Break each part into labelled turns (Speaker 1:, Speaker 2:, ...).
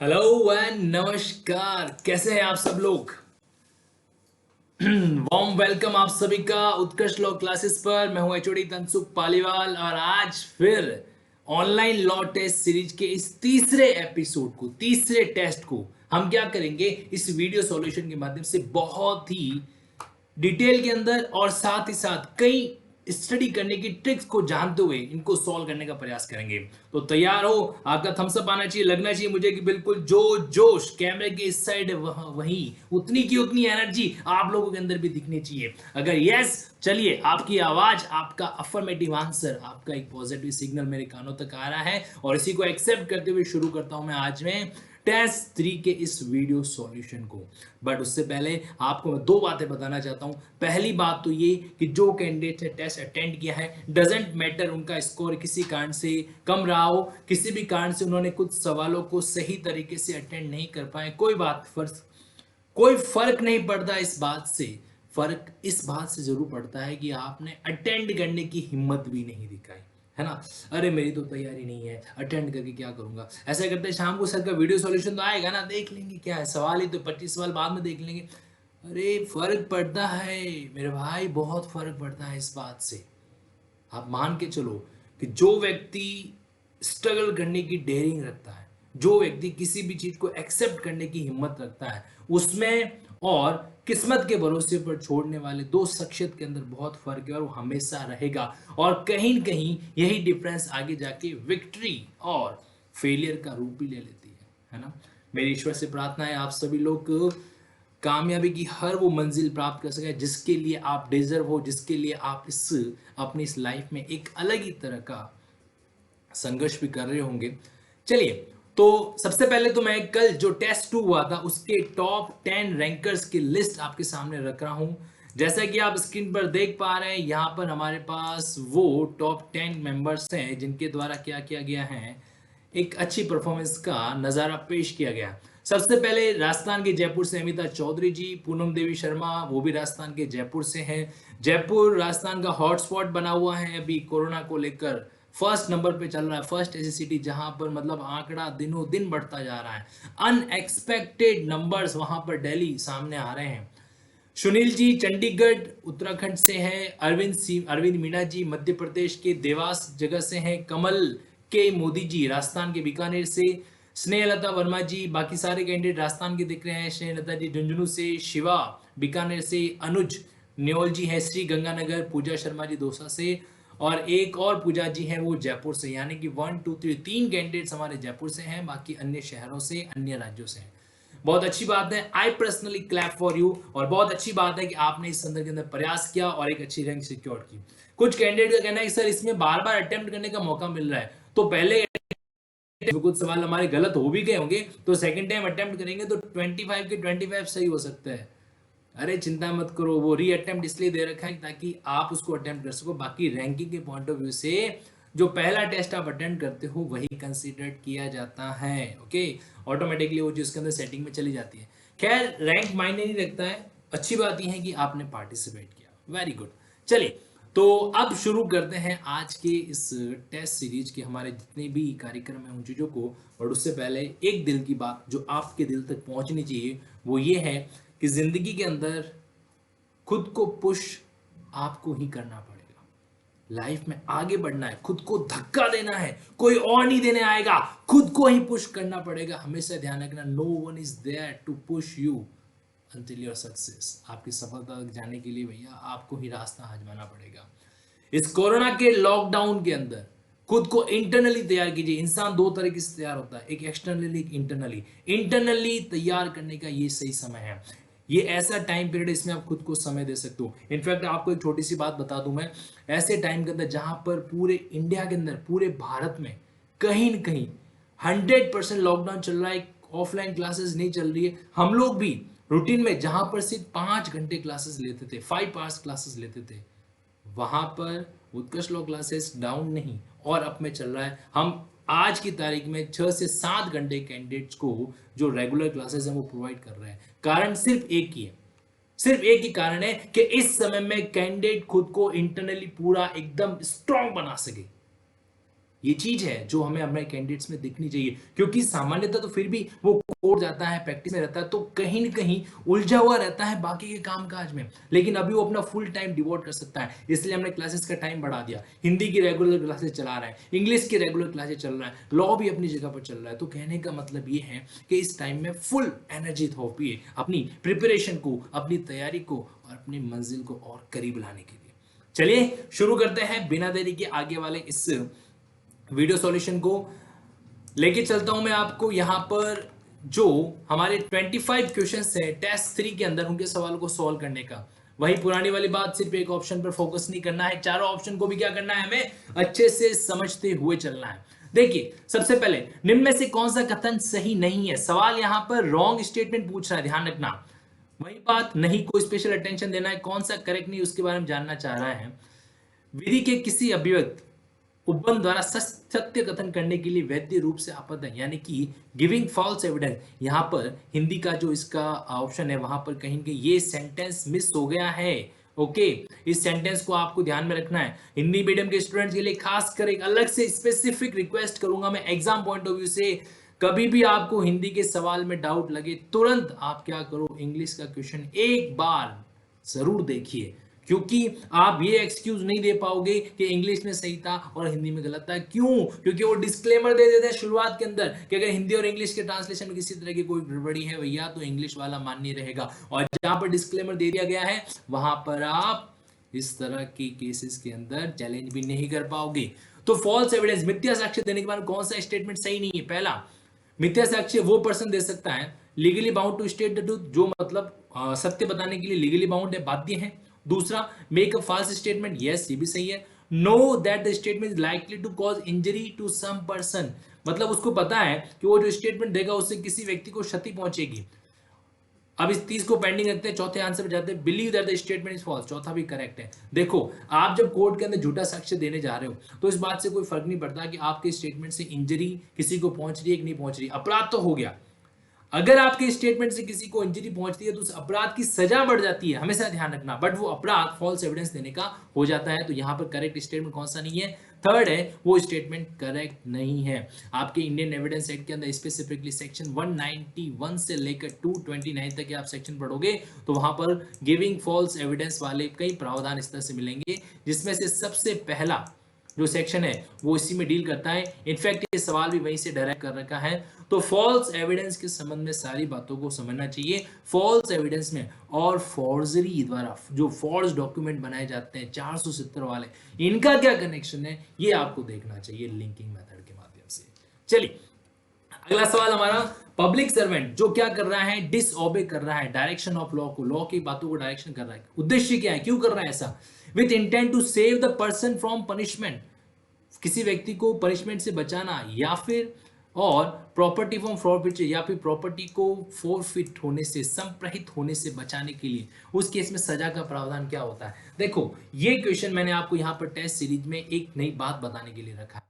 Speaker 1: Hello and नमस्कार। कैसे हैं आप सब लोग? वार्म वेलकम आप सभी का उत्कर्ष लॉ क्लासेस पर। मैं हूं एचओडी तनसुख पालीवाल और आज फिर ऑनलाइन लॉ टेस्ट सीरीज के इस तीसरे एपिसोड को, तीसरे टेस्ट को हम क्या करेंगे, इस वीडियो सॉल्यूशन के माध्यम से बहुत ही डिटेल के अंदर और साथ ही साथ कई स्टडी करने की ट्रिक्स को जानते हुए इनको सॉल्व करने का प्रयास करेंगे। तो तैयार हो? आपका थम्स अप आना चाहिए, लगना चाहिए मुझे कि बिल्कुल जो जोश कैमरे के इस साइड वहीं उतनी की उतनी एनर्जी आप लोगों के अंदर भी दिखनी चाहिए। अगर यस, चलिए आपकी आवाज, आपका अफर्मेटिव आंसर, आपका एक पॉजिटिव सिग्नल मेरे कानों तक आ रहा है और इसी को एक्सेप्ट करते हुए शुरू करता हूं मैं आज में टेस्ट 3 के इस वीडियो सॉल्यूशन को। बट उससे पहले आपको मैं दो बातें बताना चाहता हूं। पहली बात तो ये कि जो कैंडिडेट ने टेस्ट अटेंड किया है, डजेंट मैटर उनका स्कोर किसी कारण से कम रहा हो, किसी भी कारण से उन्होंने कुछ सवालों को सही तरीके से अटेंड नहीं कर पाए, कोई फर्क नहीं पड़ता इस बात से। फर्क इस बात से जरूर पड़ता है कि आपने अटेंड करने की हिम्मत भी नहीं दिखाई, है ना। अरे मेरी तो तैयारी नहीं है, अटेंड करके क्या करूंगा, ऐसा करते शाम को सर का वीडियो सॉल्यूशन तो आएगा ना, देख लेंगे क्या है, सवाल ही तो 25 सवाल बाद में देख लेंगे। अरे फर्क पड़ता है मेरे भाई, बहुत फर्क पड़ता है इस बात से। आप मान के चलो कि जो व्यक्ति स्ट्रगल करने की डेयरिंग रखता है, जो व्यक्ति किसी भी चीज को एक्सेप्ट करने की हिम्मत रखता है, उसमें और किस्मत के भरोसे पर छोड़ने वाले दो शख्सियत के अंदर बहुत फर्क है और वो हमेशा रहेगा। और कहीं न कहीं यही डिफरेंस आगे जाके विक्ट्री और फेलियर का रूप भी ले लेती है ना। मेरी ईश्वर से प्रार्थना है आप सभी लोग कामयाबी की हर वो मंजिल प्राप्त कर सके जिसके लिए आप डिजर्व हो, जिसके लिए आप अपनी इस लाइफ में एक अलग ही तरह का संघर्ष भी कर रहे होंगे। चलिए, तो सबसे पहले तो मैं कल जो टेस्ट 2 हुआ था उसके टॉप 10 रैंकर्स की लिस्ट आपके सामने रख रहा हूं। जैसा कि आप स्क्रीन पर देख पा रहे हैं, यहां पर हमारे पास वो टॉप 10 मेंबर्स हैं जिनके द्वारा क्या किया गया है, एक अच्छी परफॉर्मेंस का नज़ारा पेश किया गया। सबसे पहले राजस्थान के जयपुर से अमिता चौधरी जी, पूनम देवी शर्मा, वो भी राजस्थान के जयपुर से हैं। जयपुर राजस्थान का हॉटस्पॉट बना हुआ है अभी कोरोना को लेकर, फर्स्ट नंबर पे चल रहा है, फर्स्ट ऐसी सिटी जहां पर मतलब आंकड़ा दिनों दिन बढ़ता जा रहा है। अनएक्सपेक्टेड नंबर्स वहां पर दिल्ली सामने आ रहे हैं। सुनील जी चंडीगढ़ उत्तराखंड से हैं। अरविंद मीणा जी मध्य प्रदेश के देवास जगह से हैं। कमल के मोदी जी राजस्थान के बीकानेर से। स्नेहलता वर्मा जी, बाकी सारे कैंडिडेट राजस्थान के दिख रहे हैं। स्नेहलता जी झुंझुनू से, शिवा बीकानेर से, अनुज न्योल जी है श्री गंगानगर, पूजा शर्मा जी दौसा से और एक और पूजा जी हैं वो जयपुर से। यानी कि 1 2 3 तीन कैंडिडेट्स हमारे जयपुर से हैं, बाकी अन्य शहरों से, अन्य राज्यों से हैं। बहुत अच्छी बात है, I personally clap for you. और बहुत अच्छी बात है कि आपने इस संदर्भ के अंदर प्रयास किया और एक अच्छी रैंक सिक्योर की। कुछ कैंडिडेट का कहना है कि सर इसमें बार बार अटेम्प्ट करने का मौका मिल रहा है, तो पहले कुछ सवाल हमारे गलत हो भी गए होंगे तो सेकंड टाइम अटेम्प्ट करेंगे तो 25 के 25 सही हो सकता है। अरे चिंता मत करो, वो री अटेम्प्ट इसलिए दे रखा है ताकि आप उसको अटेम्प्ट कर सको। बाकी रैंकिंग के पॉइंट ऑफ व्यू से जो पहला टेस्ट आप अटेम्प्ट करते हो वही कंसीडर किया जाता है। ओके, ऑटोमेटिकली वो जो उसके अंदर सेटिंग में चली जाती है। खैर रैंक मायने नहीं रखता है, अच्छी बात यह है कि आपने पार्टिसिपेट किया, वेरी गुड। चलिए, तो अब शुरू करते हैं आज के इस टेस्ट सीरीज के हमारे जितने भी कार्यक्रम हैं उन चीज़ों को। और उससे पहले एक दिल की बात जो आपके दिल तक पहुंचनी चाहिए वो ये है कि जिंदगी के अंदर खुद को पुश आपको ही करना पड़ेगा। लाइफ में आगे बढ़ना है, खुद को धक्का देना है, कोई और नहीं देने आएगा, खुद को ही पुश करना पड़ेगा। हमेशा ध्यान रखना, no one is there to push you until your success. आपकी सफलता तक जाने के लिए भैया आपको ही रास्ता आजमाना पड़ेगा। इस कोरोना के लॉकडाउन के अंदर खुद को इंटरनली तैयार कीजिए। इंसान दो तरीके से तैयार होता है, एक एक्सटर्नली, एक इंटरनली। इंटरनली तैयार करने का ये सही समय है, ये ऐसा टाइम पीरियड इसमें आप खुद को समय दे सकते हो। इनफैक्ट आपको एक छोटी सी बात बता दूं मैं, ऐसे टाइम के अंदर जहां पर पूरे इंडिया के अंदर, पूरे भारत में कहीं न कहीं 100% लॉकडाउन चल रहा है, ऑफलाइन क्लासेस नहीं चल रही है, हम लोग भी रूटीन में जहां पर सिर्फ 5 घंटे क्लासेस लेते थे, 5 आवर्स क्लासेस लेते थे, वहां पर उत्कर्ष लॉ क्लासेस डाउन नहीं और अप में चल रहा है। हम आज की तारीख में 6 से 7 घंटे कैंडिडेट्स को जो रेगुलर क्लासेस हैं वो प्रोवाइड कर रहे हैं। कारण सिर्फ एक ही है, सिर्फ एक ही कारण है कि इस समय में कैंडिडेट खुद को इंटरनली पूरा एकदम स्ट्रांग बना सके। ये चीज है जो हमें हमारे कैंडिडेट्स में दिखनी चाहिए, क्योंकि सामान्यतः तो फिर भी वो कोड जाता है, प्रैक्टिस में रहता है, तो कहीं ना कहीं उलझा हुआ रहता है बाकी के काम काज में, लेकिन अभी वो अपना फुल टाइम डिवोट कर सकता है। इसलिए हमने क्लासेस का टाइम बढ़ा दिया, हिंदी की रेगुलर क्लासेस चला रहा है, इंग्लिश की रेगुलर क्लासेस चल रहा है, लॉ भी अपनी जगह पर चल रहा है। तो कहने का मतलब ये है कि इस टाइम में फुल एनर्जी थोपिए अपनी प्रिपरेशन को, अपनी तैयारी को और अपनी मंजिल को और करीब लाने के लिए। चलिए शुरू करते हैं बिना देरी के आगे वाले इस वीडियो सॉल्यूशन को। लेके चलता हूं मैं आपको यहां पर जो हमारे 25 क्वेश्चंस हैं टेस्ट 3 के अंदर, उनके सवालों को सॉल्व करने का। वही पुरानी वाली बात, सिर्फ एक ऑप्शन पर फोकस नहीं करना है, चारों ऑप्शन को भी क्या करना है, हमें अच्छे से समझते हुए चलना है। देखिए सबसे पहले, निम्न में से कौन सा कथन सही नहीं है। सवाल यहां पर रॉन्ग स्टेटमेंट पूछ रहा है, ध्यान रखना। वही बात, नहीं को स्पेशल अटेंशन देना है, कौन सा करेक्ट नहीं उसके बारे में जानना चाह रहा है। विधि के किसी अभिव्यक्त उपबंध द्वारा सत्य कथन करने के लिए वैध रूप से आपत्ति है, यानी कि गिविंग फॉल्स एविडेंस। यहां पर हिंदी का जो इसका ऑप्शन है वहां पर कहीं कहीं ये सेंटेंस मिस हो गया है। ओके, इस सेंटेंस को आपको ध्यान में रखना है। हिंदी मीडियम के स्टूडेंट्स के लिए खासकर एक अलग से स्पेसिफिक रिक्वेस्ट करूंगा मैं एग्जाम पॉइंट ऑफ व्यू से, कभी भी आपको हिंदी के सवाल में डाउट लगे तुरंत आप क्या करो, इंग्लिश का क्वेश्चन एक बार जरूर देखिए, क्योंकि आप ये एक्सक्यूज नहीं दे पाओगे कि इंग्लिश में सही था और हिंदी में गलत था। क्यों? क्योंकि वो डिस्क्लेमर दे देते हैं शुरुआत के अंदर कि अगर हिंदी और इंग्लिश के ट्रांसलेशन में किसी तरह की कोई गड़बड़ी है भैया तो इंग्लिश वाला मान्य रहेगा। और जहां पर डिस्क्लेमर दे दिया गया है वहां पर आप इस तरह के केसेस के अंदर चैलेंज भी नहीं कर पाओगे। तो फॉल्स एविडेंस, मिथ्या साक्ष्य देने के बाद कौन सा स्टेटमेंट सही नहीं है। पहला, मिथ्या साक्ष्य वो पर्सन दे सकता है legally bound to state the truth, जो मतलब सत्य बताने के लिए लीगली बाउंड है, बाध्य है। दूसरा, make a false statement, yes ये भी सही है। Know that the statement is likely to cause injury to some person, मतलब उसको पता है कि वो जो स्टेटमेंट देगा उससे किसी व्यक्ति को क्षति पहुंचेगी। अब इस 30 को पेंडिंग रखते हैं, चौथे आंसर पे जाते हैं। Believe that the statement is false, चौथा भी करेक्ट है। देखो, आप जब कोर्ट के अंदर झूठा साक्ष्य देने जा रहे हो तो इस बात से कोई फर्क नहीं पड़ता कि आपके स्टेटमेंट से इंजरी किसी को पहुंच रही है कि नहीं पहुंच रही, अपराध तो हो गया। अगर आपके स्टेटमेंट से किसी को इंजरी पहुंचती है तो उस अपराध की सजा बढ़ जाती है, हमेशा ध्यान रखना, बट वो अपराध फॉल्स एविडेंस देने का हो जाता है। तो यहां पर करेक्ट स्टेटमेंट कौन सा नहीं है, थर्ड है, वो स्टेटमेंट करेक्ट नहीं है। आपके इंडियन एविडेंस एक्ट के अंदर स्पेसिफिकली सेक्शन 191 से लेकर 229 तक आप सेक्शन पढ़ोगे तो वहां पर गिविंग फॉल्स एविडेंस वाले कई प्रावधान इस तरह से मिलेंगे, जिसमें से सबसे पहला जो सेक्शन है वो इसी में डील करता है। इनफैक्ट ये सवाल भी वहीं से डायरेक्ट कर रखा है। तो फॉल्स एविडेंस के संबंध में सारी बातों को समझना चाहिए। फॉल्स एविडेंस में और फॉर्जरी द्वारा जो फॉल्स डॉक्यूमेंट बनाए जाते हैं 470 वाले, इनका क्या कनेक्शन है ये आपको देखना चाहिए लिंकिंग मेथड के माध्यम से। चलिए अगला सवाल हमारा, पब्लिक सर्वेंट जो क्या कर रहा है, डिसओबे कर रहा है डायरेक्शन ऑफ लॉ को, लॉ की बातों को डायरेक्शन कर रहा है। उद्देश्य क्या है, क्यों कर रहा है ऐसा? With intent to save the person from punishment, किसी व्यक्ति को पनिशमेंट से बचाना, या फिर और प्रॉपर्टी फ्रॉम फॉरफिट, या फिर प्रॉपर्टी को फॉरफिट होने से, संप्रहित होने से बचाने के लिए उस केस में सजा का प्रावधान क्या होता है। देखो ये क्वेश्चन मैंने आपको यहां पर टेस्ट सीरीज में एक नई बात बताने के लिए रखा है।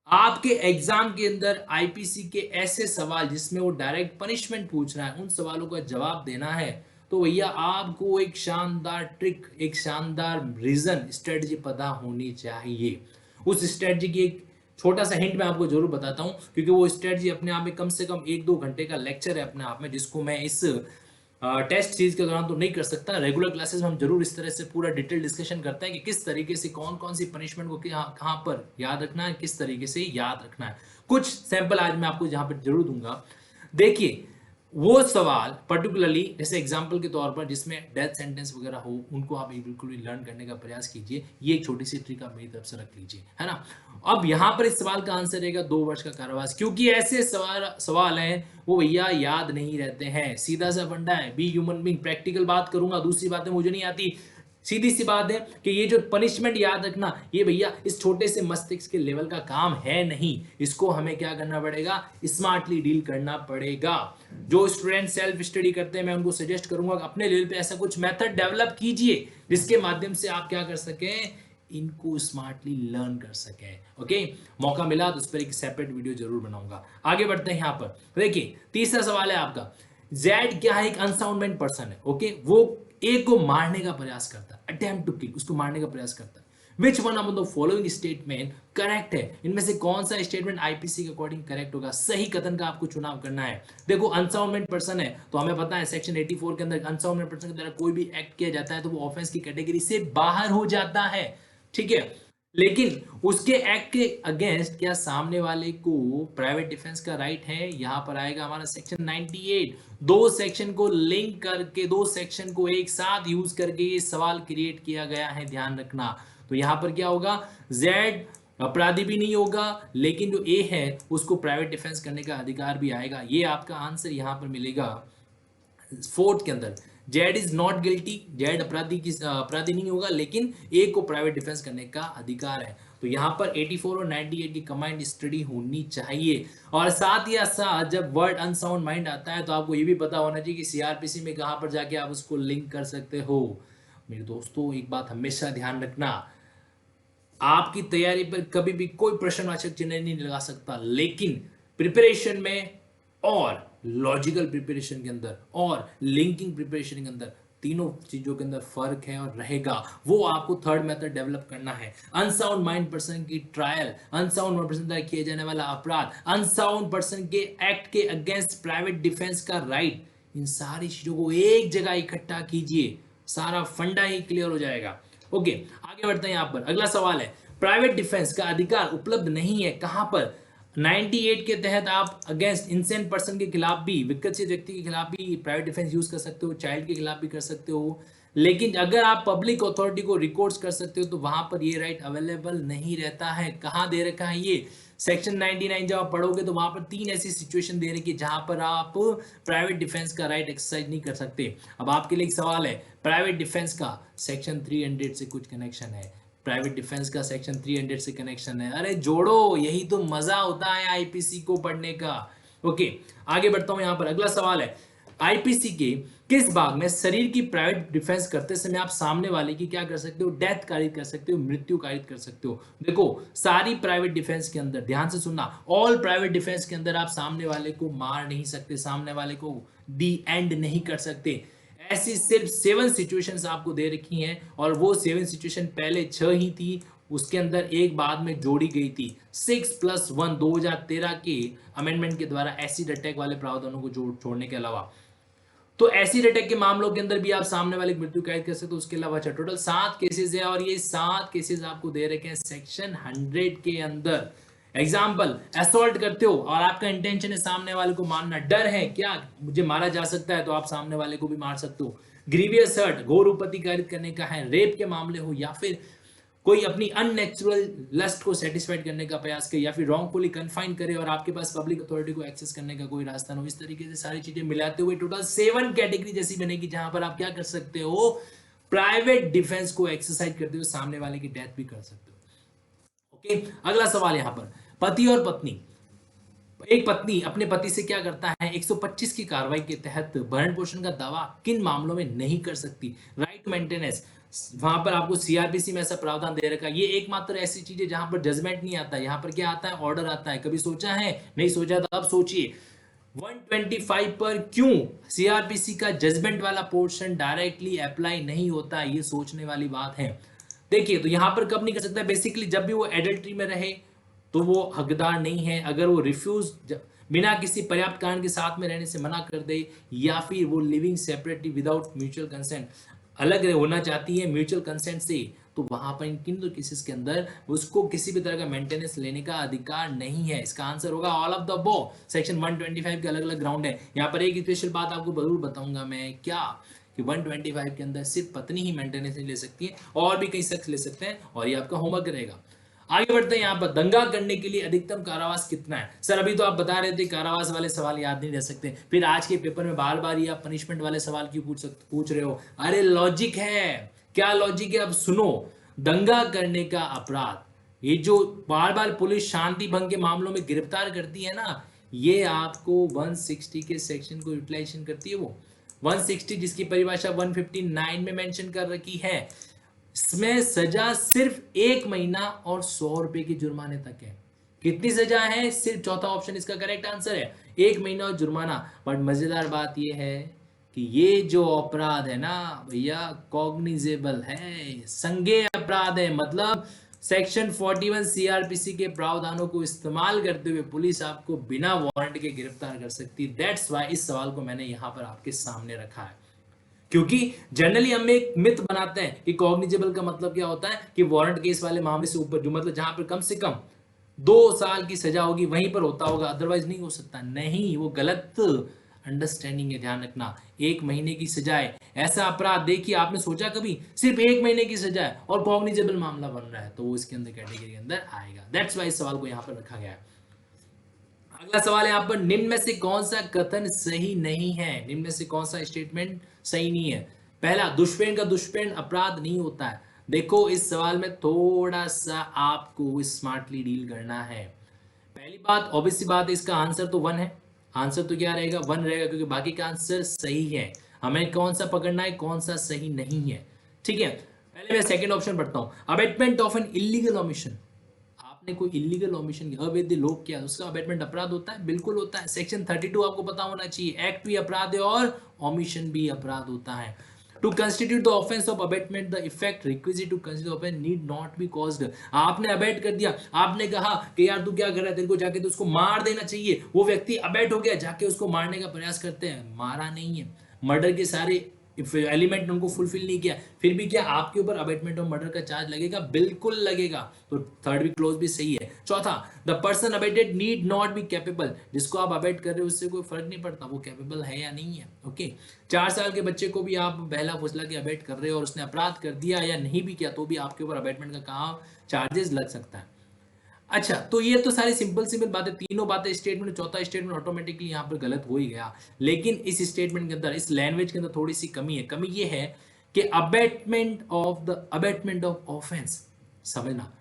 Speaker 1: आपके एग्जाम के अंदर आईपीसी के ऐसे सवाल जिसमें वो डायरेक्ट पनिशमेंट पूछ रहा है, उन सवालों का जवाब देना है तो भैया आपको एक शानदार ट्रिक, एक शानदार रीजन, स्ट्रेटजी पता होनी चाहिए। उस स्ट्रेटजी की एक छोटा सा हिंट मैं आपको जरूर बताता हूं, क्योंकि वो स्ट्रेटजी अपने आप में कम से कम 1-2 घंटे का लेक्चर है अपने आप में, जिसको मैं इस टेस्ट सीरीज के दौरान तो नहीं कर सकता। रेगुलर क्लासेस में हम जरूर इस तरह से पूरा डिटेल डिस्कशन करते हैं कि किस तरीके से कौन कौन सी पनिशमेंट को कहां पर याद रखना है, किस तरीके से याद रखना है। कुछ सैंपल आज मैं आपको जहां पर जरूर दूंगा। देखिए वो सवाल पर्टिकुलरली जैसे एग्जाम्पल के तौर पर जिसमें डेथ सेंटेंस वगैरह हो, उनको आप बिल्कुल भी लर्न करने का प्रयास कीजिए। ये एक छोटी सी ट्रिक आप मेरी तरफ से रख लीजिए, है ना। अब यहां पर इस सवाल का आंसर रहेगा 2 वर्ष का कारावास, क्योंकि ऐसे सवाल हैं वो भैया याद नहीं रहते हैं। सीधा सा फंडा है, बी ह्यूमन बीइंग। प्रैक्टिकल बात करूंगा, दूसरी बातें मुझे नहीं आती। सीधी सी बात है कि ये जो पनिशमेंट याद रखना, ये भैया इस छोटे से मस्तिष्क के लेवल का काम है नहीं। इसको हमें क्या करना पड़ेगा, स्मार्टली डील करना पड़ेगा। जो स्टूडेंट सेल्फ स्टडी करते हैं मैं उनको सजेस्ट करूंगा कि अपने लेवल पे ऐसा कुछ मेथड डेवलप कीजिए जिसके माध्यम से आप क्या कर सकें, इनको स्मार्टली लर्न कर सकें। ओके, मौका मिला तो उस पर एक सेपरेट वीडियो जरूर बनाऊंगा। आगे बढ़ते हैं यहाँ पर। देखिए तीसरा सवाल है आपका, जेड क्या है, एक अनसाउंड माइंड पर्सन है। ओके, वो ए को मारने का प्रयास करता है, अटेम्प्ट टू किल, उसको मारने का प्रयास करता है। Which one of the following statement correct है, इनमें से कौन सा स्टेटमेंट आईपीसी के अकॉर्डिंग करेक्ट होगा, सही कथन का आपको चुनाव करना है। देखो अनसाउंड पर्सन है तो हमें पता है सेक्शन 84 के अंदर अनसाउंड पर्सन के द्वारा कोई भी एक्ट किया जाता है तो वो ऑफेंस की कैटेगरी से बाहर हो जाता है, ठीक है। लेकिन उसके एक्ट के अगेंस्ट क्या सामने वाले को प्राइवेट डिफेंस का राइट है, यहां पर आएगा हमारा सेक्शन 98। दो सेक्शन को लिंक करके, दो सेक्शन को एक साथ यूज करके ये सवाल क्रिएट किया गया है, ध्यान रखना। तो यहां पर क्या होगा, जेड अपराधी भी नहीं होगा, लेकिन जो ए है उसको प्राइवेट डिफेंस करने का अधिकार भी आएगा। ये आपका आंसर यहां पर मिलेगा फोर्थ के अंदर। Z is not guilty, Z अपराधी नहीं होगा, लेकिन ए को प्राइवेट डिफेंस करने का अधिकार है। तो यहां पर 84 और 98 की कंबाइंड स्टडी होनी चाहिए। और साथ ही साथ जब वर्ड अनसाउंड माइंड आता है तो आपको ये भी पता होना चाहिए कि सीआरपीसी में कहां पर जाके आप उसको लिंक कर सकते हो। मेरे दोस्तों एक बात हमेशा ध्यान रखना, आपकी तैयारी पर कभी भी कोई प्रश्नवाचक चिन्ह नहीं लगा सकता, लेकिन प्रिपरेशन में और लॉजिकल प्रिपरेशन के अंदर और लिंकिंग प्रिपरेशन के अंदर तीनों चीजों के अंदर फर्क है और रहेगा। वो आपको थर्ड मेथड डेवलप करना है। अनसाउंड माइंड पर्सन की ट्रायल, अनसाउंड माइंड पर्सन द्वारा किए जाने वाला अपराध, अनसाउंड पर्सन के एक्ट के अगेंस्ट प्राइवेट डिफेंस का राइट, इन सारी चीजों को एक जगह इकट्ठा कीजिए, सारा फंडा ही क्लियर हो जाएगा। ओके, आगे बढ़ते हैं। यहां पर अगला सवाल है, प्राइवेट डिफेंस का अधिकार उपलब्ध नहीं है कहां पर। 98 के तहत आप अगेंस्ट इंसेंट पर्सन के खिलाफ भी, विकसित व्यक्ति के खिलाफ भी प्राइवेट डिफेंस यूज कर सकते हो, चाइल्ड के खिलाफ भी कर सकते हो। लेकिन अगर आप पब्लिक अथॉरिटी को रिकॉर्ड्स कर सकते हो तो वहां पर ये राइट अवेलेबल नहीं रहता है। कहां दे रखा है ये, सेक्शन 99 जब आप पढ़ोगे तो वहां पर तीन ऐसी सिचुएशन दे रखी है जहां पर आप प्राइवेट डिफेंस का राइट एक्सरसाइज नहीं कर सकते। अब आपके लिए एक सवाल है, प्राइवेट डिफेंस का सेक्शन 300 से कुछ कनेक्शन है, प्राइवेट डिफेंस का सेक्शन 300 से कनेक्शन है, अरे जोड़ो, यही तो मजा होता है आईपीसी को पढ़ने का। ओके, आगे बढ़ता हूं। यहां पर अगला सवाल है, आईपीसी के किस भाग में शरीर की प्राइवेट डिफेंस करते समय आप सामने वाले की क्या कर सकते हो, डेथ कारित कर सकते हो, मृत्यु कारित कर सकते हो। देखो सारी प्राइवेट डिफेंस के अंदर ध्यान से सुनना, ऑल प्राइवेट डिफेंस के अंदर आप सामने वाले को मार नहीं सकते, सामने वाले को दी एंड नहीं कर सकते। ऐसी सिर्फ 7 सिचुएशंस आपको दे रखी हैं और वो 7 सिचुएशन पहले 6 ही थी, उसके अंदर एक बाद में जोड़ी गई थी 6+1 2013 के अमेंडमेंट के द्वारा एसिड अटैक वाले प्रावधानों को छोड़ने के अलावा। तो एसिड अटैक के मामलों के अंदर भी आप सामने वाले की मृत्यु कैद कर सकते हो। उसके अलावा टोटल 7 केसेस है और ये 7 केसेस आपको दे रखे हैं सेक्शन 100 के अंदर। एग्जाम्पल, असॉल्ट करते हो और आपका इंटेंशन है सामने वाले को मारना, डर है क्या मुझे मारा जा सकता है, तो आप सामने वाले को भी मार सकते हो। ग्रीवियस हर्ट, घोर उपति कारित करने का है, रेप के मामले हो या फिर कोई अपनी अननेचुरल लस्ट को सेटिस्फाइड करने का प्रयास करे या फिर रॉन्गफुली कन्फाइन करे और आपके पास पब्लिक अथॉरिटी को एक्सेस करने का कोई रास्ता ना हो, इस तरीके से सारी चीजें मिलाते हुए टोटल 7 कैटेगरी जैसी बनेगी जहां पर आप क्या कर सकते हो, प्राइवेट डिफेंस को एक्सरसाइज करते हुए सामने वाले की डेथ भी कर सकते हो। ओके, अगला सवाल यहां पर, पति और पत्नी, एक पत्नी अपने पति से क्या करता है, 125 की कार्रवाई के तहत भरण पोषण का दावा किन मामलों में नहीं कर सकती, राइट मेंटेनेंस, वहां पर आपको सीआरपीसी में ऐसा प्रावधान दे रखा है। ये एकमात्र ऐसी चीज है जहां पर जजमेंट नहीं आता है, यहां पर क्या आता है, ऑर्डर आता है। कभी सोचा है, नहीं सोचा तो अब सोचिए 125 पर क्यों सीआरपीसी का जजमेंट वाला पोर्शन डायरेक्टली अप्लाई नहीं होता, ये सोचने वाली बात है। देखिए तो यहां पर कब नहीं कर सकता, बेसिकली जब भी वो एडल्ट्री में रहे तो वो हकदार नहीं है, अगर वो रिफ्यूज बिना किसी पर्याप्त कारण के साथ में रहने से मना कर दे या फिर वो living separately without mutual consent अलग होना चाहती है म्यूचुअल कंसेंट से, तो वहां पर इन किन केसेस के अंदर उसको किसी भी तरह का मेंटेनेंस लेने का अधिकार नहीं है। इसका आंसर होगा all of the above. Section 125 के अलग अलग ग्राउंड है। यहाँ पर एक स्पेशल बात आपको जरूर बताऊंगा मैं, क्या कि 125 के अंदर सिर्फ पत्नी ही मेंटेनेंस ले सकती है और भी कई शख्स ले सकते हैं, और ये आपका होमवर्क रहेगा। आगे बढ़ते हैं। यहाँ पर दंगा करने के लिए अधिकतम कारावास कितना है। सर अभी तो आप बता रहे थे कारावास वाले सवाल याद नहीं रह सकते, फिर आज के पेपर में बार बार ये आप पनिशमेंट वाले सवाल क्यों पूछ रहे हो। अरे लॉजिक है, क्या लॉजिक है, अब सुनो। दंगा करने का अपराध, ये जो बार बार पुलिस शांति भंग के मामलों में गिरफ्तार करती है ना, ये आपको 160 के सेक्शन को यूटिलाइजेशन करती है। वो 160 जिसकी परिभाषा 159 में मेंशन कर रखी है, इसमें सजा सिर्फ 1 महीना और 100 रुपए की जुर्माने तक है। कितनी सजा है, सिर्फ चौथा ऑप्शन इसका करेक्ट आंसर है, 1 महीना और जुर्माना। बट मजेदार बात यह है कि ये जो अपराध है ना भैया कॉग्निजेबल है, संज्ञेय अपराध है। मतलब सेक्शन 41 सीआरपीसी के प्रावधानों को इस्तेमाल करते हुए पुलिस आपको बिना वारंट के गिरफ्तार कर सकती है। दैट्स वाई इस सवाल को मैंने यहां पर आपके सामने रखा है, क्योंकि जनरली हम एक मिथ बनाते हैं कि कॉग्निजेबल का मतलब क्या होता है कि वारंट केस वाले मामले से ऊपर, जो मतलब जहां पर कम से कम 2 साल की सजा होगी वहीं पर होता होगा, अदरवाइज नहीं हो सकता। नहीं, वो गलत अंडरस्टैंडिंग है, ध्यान रखना। 1 महीने की सजा है, ऐसा अपराध देखिए आपने सोचा कभी सिर्फ 1 महीने की सजा है और कॉग्निजेबल मामला बन रहा है, तो वो इसके अंदर कैटेगरी के अंदर आएगा। दैट्स वाई इस सवाल को यहां पर रखा गया है। अगला सवाल है यहाँ पर, निम्न में से कौन सा कथन सही नहीं है? निम्न में से कौन सा स्टेटमेंट सही नहीं है? पहला, दुष्प्रेरण का दुष्प्रेरण अपराध नहीं होता है। देखो इस सवाल में थोड़ा सा आपको स्मार्टली डील करना है। पहली बात, ऑब्वियसली बात है, इसका आंसर तो 1 है। आंसर तो क्या रहेगा? 1 रहेगा, क्योंकि बाकी का आंसर सही है। हमें कौन सा पकड़ना है, कौन सा सही नहीं है। ठीक है, पहले मैं सेकंड ऑप्शन पढ़ता हूं। Abetment of an illegal omission, आपने कोई इलीगल ओमिशन किया, अवैध लोग किया, उसका अबेटमेंट अपराध होता है? बिल्कुल होता है। सेक्शन 32 आपको पता होना चाहिए, एक्ट भी अपराध है और ओमिशन भी अपराध होता है। To constitute the offence of abetment the effect requisite to constitute offence need not be caused. आपने अबेट कर दिया, आपने कहा कि यार तू क्या कर रहा है, तेरे को जाके तो उसको मार देना चाहिए। वो व्यक्ति अबेट हो गया, जाके उसको मारने का प्रयास करते हैं, मारा नहीं है, मर्डर के सारे एलिमेंट उनको फुलफिल नहीं किया, फिर भी क्या आपके ऊपर अबेटमेंट ऑफ मर्डर का चार्ज लगेगा? बिल्कुल लगेगा। तो थर्ड भी क्लोज भी सही है। चौथा, the person abetted need not be capable, जिसको आप अबेट कर रहे हो उससे कोई फर्क नहीं पड़ता वो कैपेबल है या नहीं है। ओके, 4 साल के बच्चे को भी आप बहला फुसला के अबेट कर रहे हो और उसने अपराध कर दिया या नहीं भी किया तो भी आपके ऊपर अबेटमेंट का कहाँ चार्जेस लग सकता है। अच्छा, तो ये तो सारी सिंपल सिंपल बातें, तीनों बातें स्टेटमेंट, चौथा स्टेटमेंट ऑटोमेटिकली यहाँ पर गलत हो ही गया। लेकिन इस स्टेटमेंट के अंदर, इस लैंग्वेज के अंदर थोड़ी सी कमी है। कमी ये है कि अबेटमेंट ऑफ ऑफेंस, समझना,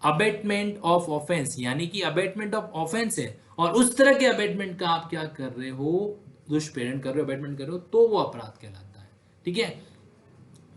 Speaker 1: अबेटमेंट ऑफ ऑफेंस यानी कि अबेटमेंट ऑफ ऑफेंस है और उस तरह के अबेटमेंट का आप क्या कर रहे हो, दुष्प्रेरण कर रहे हो, अबेटमेंट कर रहे हो, तो वो अपराध कहलाता है। ठीक है,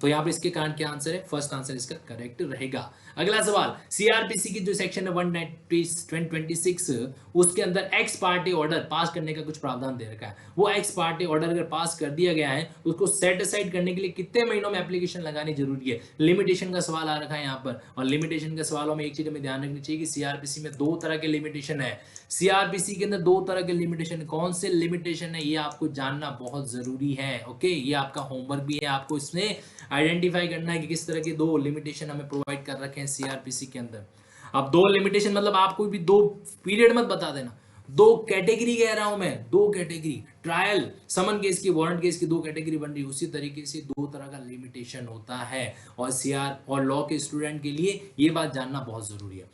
Speaker 1: तो यहाँ पर इसके कारण क्या आंसर है? फर्स्ट आंसर इसका करेक्ट रहेगा। अगला सवाल, सीआरपीसी की जो सेक्शन है 126 उसके अंदर एक्स पार्टी ऑर्डर पास करने का कुछ प्रावधान दे रखा है। वो एक्स पार्टी ऑर्डर अगर पास कर दिया गया है तो उसको सेट असाइड करने के लिए कितने महीनों में एप्लीकेशन लगानी जरूरी है? लिमिटेशन का सवाल आ रखा है यहाँ पर। और लिमिटेशन के सवालों में एक चीज हमें ध्यान रखनी चाहिए कि सीआरपीसी में 2 तरह के लिमिटेशन है। सीआरपीसी के अंदर 2 तरह के लिमिटेशन, कौन से लिमिटेशन है ये आपको जानना बहुत जरूरी है। ओके, ये आपका होमवर्क भी है, आपको इसमें आइडेंटिफाई करना है कि किस तरह के 2 लिमिटेशन हमें प्रोवाइड कर रखे हैं सीआरपीसी के अंदर। अब 2 लिमिटेशन मतलब आपको भी 2 पीरियड मत बता देना, 2 कैटेगरी कह रहा हूं मैं, 2 कैटेगरी, ट्रायल समन केस की, वारंट केस की 2 कैटेगरी बन रही है, उसी तरीके से 2 तरह का लिमिटेशन होता है। और सीआर और लॉ के स्टूडेंट के लिए ये बात जानना बहुत जरूरी है।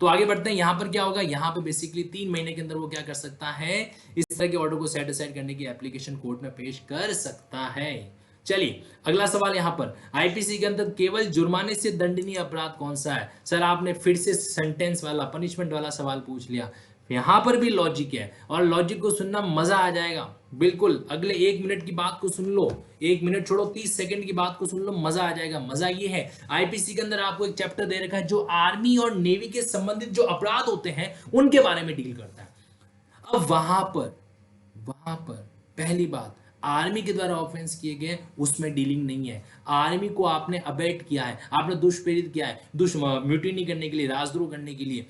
Speaker 1: तो आगे बढ़ते हैं, यहां पर क्या होगा, यहां पर बेसिकली 3 महीने के अंदर वो क्या कर सकता है, इस तरह के ऑर्डर को सेट असाइड करने की एप्लीकेशन कोर्ट में पेश कर सकता है। चलिए अगला सवाल, यहां पर आईपीसी के अंदर केवल जुर्माने से दंडनीय अपराध कौन सा है? सर आपने फिर से सेंटेंस वाला, पनिशमेंट वाला सवाल पूछ लिया। यहां पर भी लॉजिक है और लॉजिक को सुनना मजा आ जाएगा। बिल्कुल, अगले 1 मिनट की बात को सुन लो, 1 मिनट छोड़ो, 30 सेकंड की बात को सुन लो, मजा आ जाएगा। मजा ये है, आईपीसी के अंदर आपको एक चैप्टर दे रखा है जो आर्मी और नेवी के संबंधित जो अपराध होते हैं उनके बारे में डील करता है। अब वहां पर पहली बात, आर्मी के द्वारा ऑफेंस किए गए उसमें डीलिंग नहीं है। आर्मी को आपने अबेट किया है, आपने दुष्प्रेरित किया है, म्यूटिनी करने के लिए, राजद्रोह करने के लिए,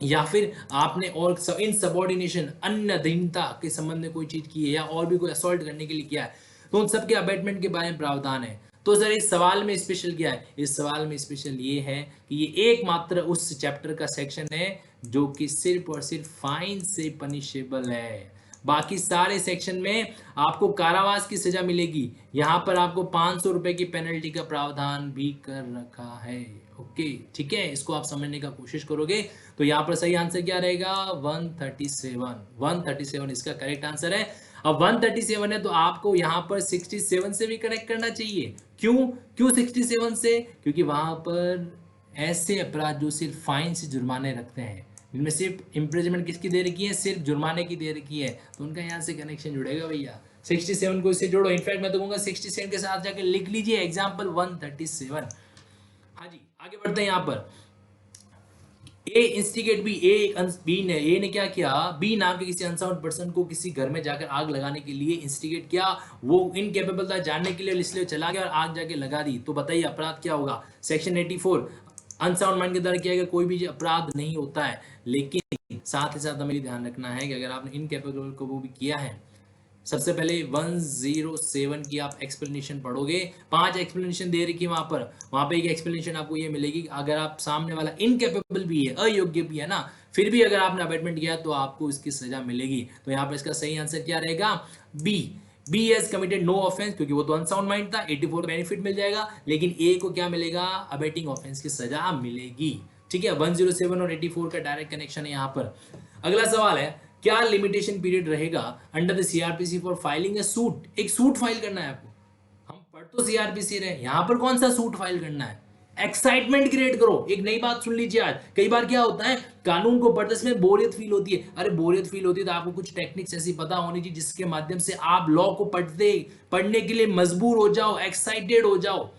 Speaker 1: या फिर आपने और इन सबॉर्डिनेशन, अन्य अधीनता के संबंध में कोई चीज की है, या और भी कोई असॉल्ट करने के लिए किया है, तो उन सबके अबेटमेंट के बारे में प्रावधान है। तो सर इस सवाल में स्पेशल क्या है? इस सवाल में स्पेशल ये है कि ये एकमात्र उस चैप्टर का सेक्शन है जो कि सिर्फ और सिर्फ फाइन से पनिशेबल है। बाकी सारे सेक्शन में आपको कारावास की सजा मिलेगी, यहां पर आपको 500 रुपए की पेनल्टी का प्रावधान भी कर रखा है। ओके, ठीक है, इसको आप समझने का कोशिश करोगे तो यहाँ पर सही आंसर क्या रहेगा? 137 इसका करेक्ट आंसर है। अब 137 है तो आपको यहाँ पर 67 से भी कनेक्ट करना चाहिए। क्यों 67 से? क्योंकि वहां पर ऐसे अपराध जो सिर्फ फाइन से जुर्माने रखते हैं, इनमें सिर्फ इम्प्रिजमेंट किसकी दे रखी है? सिर्फ जुर्माने की दे रखी है, तो उनका यहाँ से कनेक्शन जुड़ेगा भैया। 67 को इससे जोड़ो, इनफैक्ट मैं तो कहूँगा 67 के साथ जाकर लिख लीजिए एग्जाम्पल 137। हाँ जी, आगे बढ़ते हैं यहाँ पर। ए इंस्टिगेट बी ने क्या किया, बी नाम के किसी अनसाउंड पर्सन को किसी घर में जाकर आग लगाने के लिए इंस्टिगेट किया। वो इनकेपेबल था जानने के लिए, इसलिए चला गया और आग जाके लगा दी। तो बताइए अपराध क्या होगा? सेक्शन 84 अनसाउंड माइंड के द्वारा किया गया कोई भी अपराध नहीं होता है। लेकिन साथ ही साथ हमें ध्यान रखना है कि अगर आपने इनकेपेबल को वो भी किया है, सबसे पहले 107 की आप एक्सप्लेनेशन पढ़ोगे, 5 एक्सप्लेनेशन दे रखी है वहां पे एक एक्सप्लेनेशन आपको ये मिलेगी। अगर आप सामने वाला इनकेपेबल भी है, अयोग्य भी है ना, फिर भी अगर आपने अबेटमेंट किया तो आपको इसकी सजा मिलेगी। तो यहाँ पर इसका सही आंसर क्या रहेगा? B. B has committed no offence, क्योंकि वो तो अनसाउंड माइंड था, 84 बेनिफिट मिल जाएगा। लेकिन ए को क्या मिलेगा? अबेटिंग ऑफेंस की सजा मिलेगी। ठीक है, 107 और 84 का डायरेक्ट कनेक्शन है यहाँ पर। अगला सवाल है, क्या लिमिटेशन पीरियड रहेगा under the CrPC for filing A suit? एक सूट फाइल करना है आपको। हम पढ़ तो सीआरपीसी रहे, यहां पर कौन सा सूट फाइल करना है? एक्साइटमेंट क्रिएट करो। एक नई बात सुन लीजिए आज, कई बार क्या होता है कानून को पढ़ते समय बोरियत फील होती है। अरे बोरियत फील होती है तो आपको कुछ टेक्निक्स ऐसी पता होनी चाहिए जिसके माध्यम से आप लॉ को पढ़ने के लिए मजबूर हो जाओ, एक्साइटेड हो जाओ।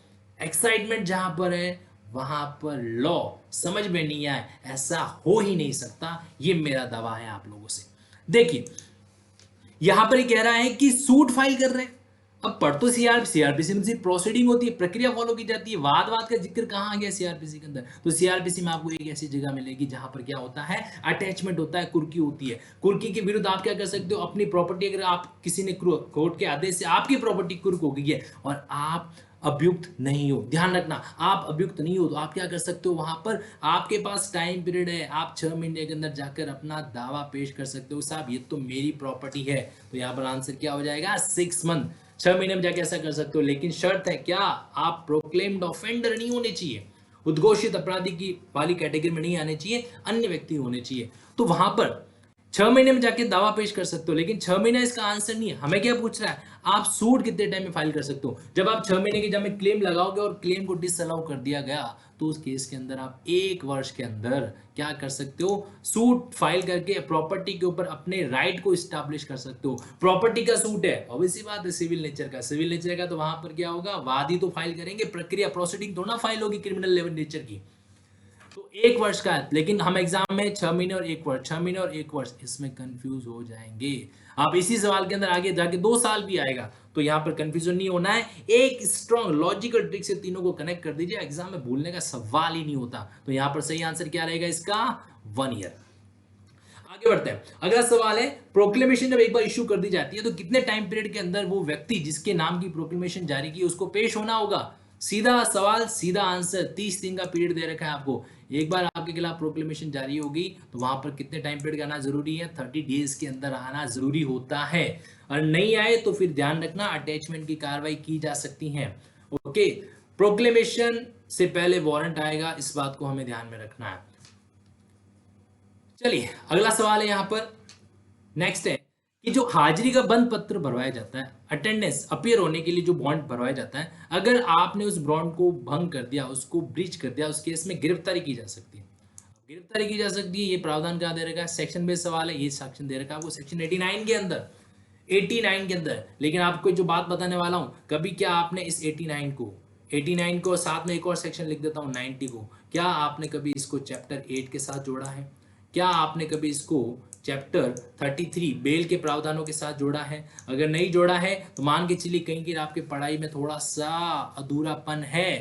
Speaker 1: एक्साइटमेंट जहां पर है वहां पर लॉ समझ में नहीं आए, ऐसा हो ही नहीं सकता। ये मेरा दावा है आप लोगों से। देखिए यहां पर कह रहा है कि सूट फाइल कर रहे हैं। अब पढ़ तो सीआरपीसी में सिर्फ प्रोसीडिंग होती है, प्रक्रिया फॉलो की जाती है। वाद का जिक्र कहां आ गया सीआरपीसी के अंदर? तो सीआरपीसी में आपको एक ऐसी जगह मिलेगी जहां पर क्या होता है, अटैचमेंट होता है, कुर्की होती है। कुर्की के विरुद्ध आप क्या कर सकते हो? अपनी प्रॉपर्टी, अगर आप किसी ने कोर्ट के आदेश से आपकी प्रॉपर्टी कुर्क हो गई है और आप अभियुक्त नहीं हो, ध्यान रखना, आप अभियुक्त नहीं हो, तो आप क्या कर सकते हो? वहां पर आपके पास टाइम पीरियड है, आप 6 महीने के अंदर जाकर अपना दावा पेश कर सकते हो। साहब ये तो मेरी प्रॉपर्टी है, तो यहाँ पर आंसर क्या हो जाएगा? 6 मंथ। 6 महीने में जाके ऐसा कर सकते हो। लेकिन शर्त है क्या? आप प्रोक्लेम्ड ऑफेंडर नहीं होने चाहिए, उद्घोषित अपराधी की वाली कैटेगरी में नहीं आने चाहिए, अन्य व्यक्ति होने चाहिए। तो वहां पर 6 महीने में जाके दावा पेश कर सकते हो। लेकिन 6 महीना इसका आंसर नहीं है। हमें क्या पूछ रहा है? आप सूट कितने टाइम में फाइल कर सकते हो? जब आप 6 महीने की जब में क्लेम लगाओगे और क्लेम को डिसअलाउ कर दिया गया, तो उस केस के अंदर आप 1 वर्ष के अंदर क्या कर सकते हो? सूट फाइल करके प्रॉपर्टी के ऊपर अपने राइट को स्टैब्लिश कर सकते हो। प्रॉपर्टी का सूट है, ऑब्वियसली बात है, सिविल नेचर का। सिविल नेचर का तो वहां पर क्या होगा? वादी तो फाइल करेंगे, प्रक्रिया प्रोसीडिंग थोड़ा फाइल होगी क्रिमिनल लेवल नेचर की। तो 1 वर्ष का है, लेकिन हम एग्जाम में 6 महीने और 1 वर्ष, 6 महीने और 1 वर्ष, इसमें कंफ्यूज हो जाएंगे आप। इसी सवाल के अंदर आगे जाके 2 साल भी आएगा, तो यहां पर कंफ्यूजन नहीं होना है। एक स्ट्रॉन्ग लॉजिकल ट्रिक से तीनों को कनेक्ट कर दीजिए, एग्जाम में भूलने का सवाल ही नहीं होता। तो यहां पर सही आंसर क्या रहेगा इसका? 1 ईयर। आगे बढ़ते हैं। अगला सवाल है, प्रोक्लेमेशन जब एक बार इश्यू कर दी जाती है तो कितने टाइम पीरियड के अंदर वो व्यक्ति जिसके नाम की प्रोक्लेमेशन जारी की उसको पेश होना होगा? सीधा सवाल सीधा आंसर, 30 दिन का पीरियड दे रखा है आपको। एक बार आपके खिलाफ प्रोक्लेमेशन जारी होगी तो वहां पर कितने टाइम पीरियड का आना जरूरी है? 30 डेज के अंदर आना जरूरी होता है। और नहीं आए तो फिर ध्यान रखना अटैचमेंट की कार्रवाई की जा सकती है। ओके, प्रोक्लेमेशन से पहले वारंट आएगा, इस बात को हमें ध्यान में रखना है। चलिए अगला सवाल है यहां पर, नेक्स्ट है कि जो हाजिरी का बंद पत्र भरवाया जाता है, अटेंडेंस अपीयर होने के लिए जो बॉन्ड भरवाया जाता है, अगर आपने उस बॉन्ड को भंग कर दिया, उसको ब्रीच कर दिया, उस केस में गिरफ्तारी की जा सकती है। गिरफ्तारी की जा सकती है, ये प्रावधान कहां दे रखा है? सेक्शन बेस्ड सवाल है, ये सेक्शन दे रखा है आपको सेक्शन 89 के अंदर, 89 के अंदर। लेकिन आपको जो बात बताने वाला हूं, कभी क्या आपने इस 89 को साथ में एक और सेक्शन लिख देता हूं 90 को, क्या आपने कभी इसको चैप्टर 8 के साथ जोड़ा है? क्या आपने कभी इसको चैप्टर 33 बेल के प्रावधानों के साथ जोड़ा है? अगर नहीं जोड़ा है तो मान के चलिए कहीं कि आपके पढ़ाई में थोड़ा सा अधूरापन है।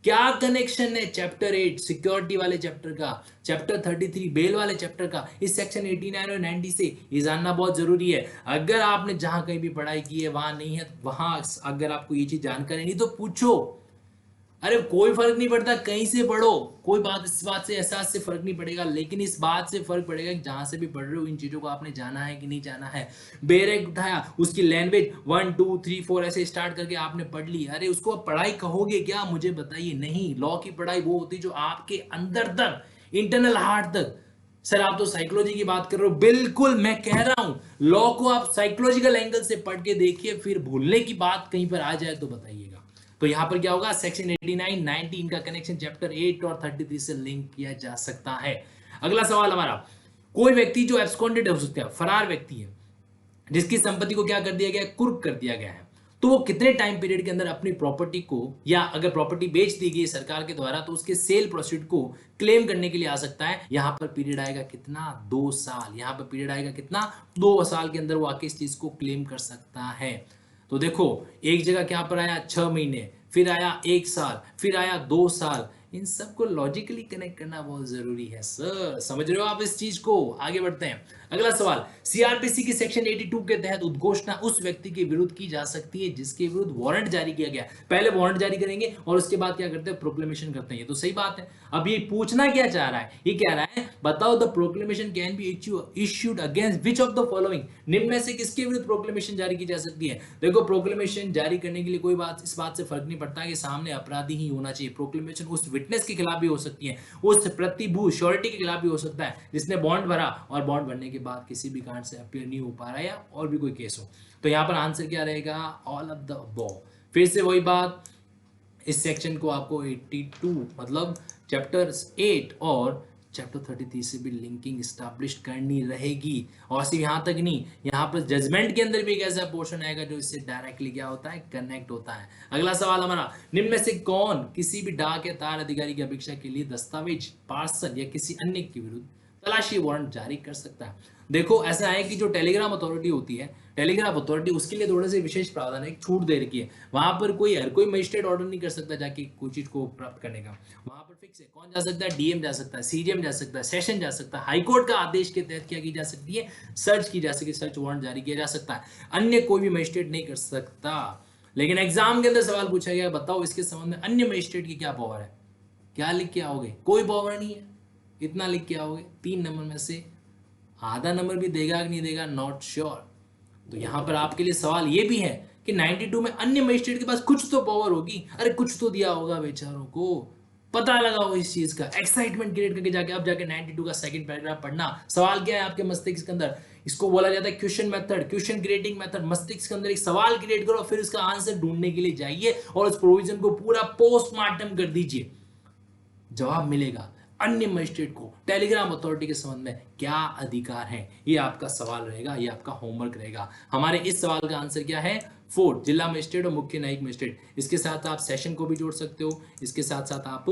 Speaker 1: क्या कनेक्शन है चैप्टर 8 सिक्योरिटी वाले चैप्टर का, चैप्टर 33 बेल वाले चैप्टर का, इस सेक्शन 89 और 90 से? ये जानना बहुत जरूरी है। अगर आपने जहां कहीं भी पढ़ाई की है वहां नहीं है, वहां अगर आपको ये चीज जानकारी नहीं तो पूछो। अरे कोई फर्क नहीं पड़ता, कहीं से पढ़ो, कोई बात इस बात से एहसास से फर्क नहीं पड़ेगा, लेकिन इस बात से फर्क पड़ेगा कि जहां से भी पढ़ रहे हो इन चीजों को आपने जाना है कि नहीं जाना है। बेरेक उठाया, उसकी लैंग्वेज 1 2 3 4 ऐसे स्टार्ट करके आपने पढ़ ली, अरे उसको आप पढ़ाई कहोगे क्या? मुझे बताइए। नहीं, लॉ की पढ़ाई वो होती है जो आपके अंदर तक, इंटरनल हार्ट तक। सर आप तो साइकोलॉजी की बात कर रहे हो, बिल्कुल मैं कह रहा हूं लॉ को आप साइकोलॉजिकल एंगल से पढ़ के देखिए, फिर भूलने की बात कहीं पर आ जाए तो बताइएगा। तो यहां पर क्या होगा? सेक्शन 89 90 इनका कनेक्शन चैप्टर 8 और 33 से लिंक किया जा सकता है। अगला सवाल हमारा, कोई व्यक्ति जो एब्सकॉन्डेड हो सकता है, फरार व्यक्ति है, जिसकी संपत्ति को क्या कर दिया गया है? कुर्क कर दिया गया है, तो वो कितने टाइम पीरियड के अंदर अपनी प्रॉपर्टी को, या अगर प्रॉपर्टी बेच दी गई सरकार के द्वारा तो उसके सेल प्रोसीड को क्लेम करने के लिए आ सकता है। यहां पर पीरियड आएगा कितना, 2 साल। यहां पर पीरियड आएगा कितना, 2 साल के अंदर वो आके इस चीज को क्लेम कर सकता है। तो देखो एक जगह क्या पर आया 6 महीने, फिर आया 1 साल, फिर आया 2 साल। इन सबको लॉजिकली कनेक्ट करना बहुत जरूरी है सर, समझ रहे हो आप इस चीज को। आगे बढ़ते हैं, अगला सवाल। सीआरपीसी की सेक्शन 82 के तहत उद्घोषणा उस व्यक्ति के विरुद्ध की जा सकती है जिसके विरुद्ध वारंट जारी किया गया। पहले वारंट जारी करेंगे और उसके बाद क्या करते हैं, प्रोक्लेमेशन करते हैं। ये तो सही बात है। अब ये पूछना क्या चाह रहा है, ये कह रहा है बताओ the proclamation can be issued against which of the following, निम्न में से किसके विरुद्ध प्रोक्लेमेशन जारी की जा सकती है। देखो प्रोक्लेमेशन जारी करने के लिए कोई बात इस बात से फर्क नहीं पड़ता कि सामने अपराधी ही होना चाहिए। प्रोक्लेमेशन उस विटनेस के खिलाफ भी हो सकती है, उस प्रतिभू श्योरिटी के खिलाफ भी हो सकता है जिसने बॉन्ड भरा और बॉन्ड भरने के बाद किसी भी कारण से अपीयर नहीं हो पा रहा है या और भी कोई केस हो। तो यहां पर आंसर क्या रहेगा, ऑल ऑफ द अबव। फिर से वही बात, इस सेक्शन को आपको 82 मतलब चैप्टर 8 और चैप्टर 33 से भी लिंकिंग स्टैब्लिश करनी रहेगी। और सिर्फ यहां तक नहीं, यहां पर जजमेंट के अंदर भी एक ऐसा पोर्शन आएगा जो इससे डायरेक्टली क्या होता है, कनेक्ट होता है। अगला सवाल हमारा, निम्न में से कौन किसी भी डाक या तार अधिकारी की अपेक्षा के लिए दस्तावेज, पार्सल या किसी अन्य के विरुद्ध तलाशी वारंट जारी कर सकता है। देखो ऐसा है कि जो टेलीग्राम अथॉरिटी होती है, टेलीग्राफ अथॉरिटी, उसके लिए थोड़े से विशेष प्रावधान है, एक छूट दे रखी है। वहां पर कोई हर कोई मजिस्ट्रेट ऑर्डर नहीं कर सकता जाके कोई चीज को प्राप्त करने का। वहां पर फिक्स है कौन जा सकता है, डीएम जा सकता है, सीजीएम जा सकता है, सेशन जा सकता है। हाईकोर्ट का आदेश के तहत क्या की जा सकती है, सर्च की जा सकती है, सर्च वारंट जारी किया जा सकता है। अन्य कोई भी मजिस्ट्रेट नहीं कर सकता। लेकिन एग्जाम के अंदर सवाल पूछा गया, बताओ इसके संबंध में अन्य मजिस्ट्रेट की क्या पावर है। क्या लिख के आओगे, कोई पावर नहीं है। इतना लिख के आओगे, 3 नंबर में से आधा नंबर भी देगा कि नहीं देगा, नॉट श्योर। तो यहां पर आपके लिए सवाल ये भी है कि 92 में अन्य मजिस्ट्रेट के पास कुछ तो पावर होगी। अरे कुछ तो दिया होगा बेचारों को, पता लगाओ इस चीज का, एक्साइटमेंट क्रिएट करके जाके अब जाके 92 का सेकंड पैराग्राफ पढ़ना। सवाल क्या है आपके मस्तिष्क के अंदर, इसको बोला जाता है question method, question creating method. मस्तिष्क के अंदर एक सवाल क्रिएट करो, फिर उसका आंसर ढूंढने के लिए जाइए और उस प्रोविजन को पूरा पोस्टमार्टम कर दीजिए। जवाब मिलेगा अन्य मजिस्ट्रेट को टेलीग्राम अथॉरिटी के संबंध में क्या अधिकार है, ये आपका सवाल रहेगा, ये आपका होमवर्क रहेगा। हमारे इस सवाल का आंसर क्या है, 4 जिला मजिस्ट्रेट और मुख्य न्यायिक मजिस्ट्रेट। इसके साथ आप सेशन को भी जोड़ सकते हो, इसके साथ साथ आप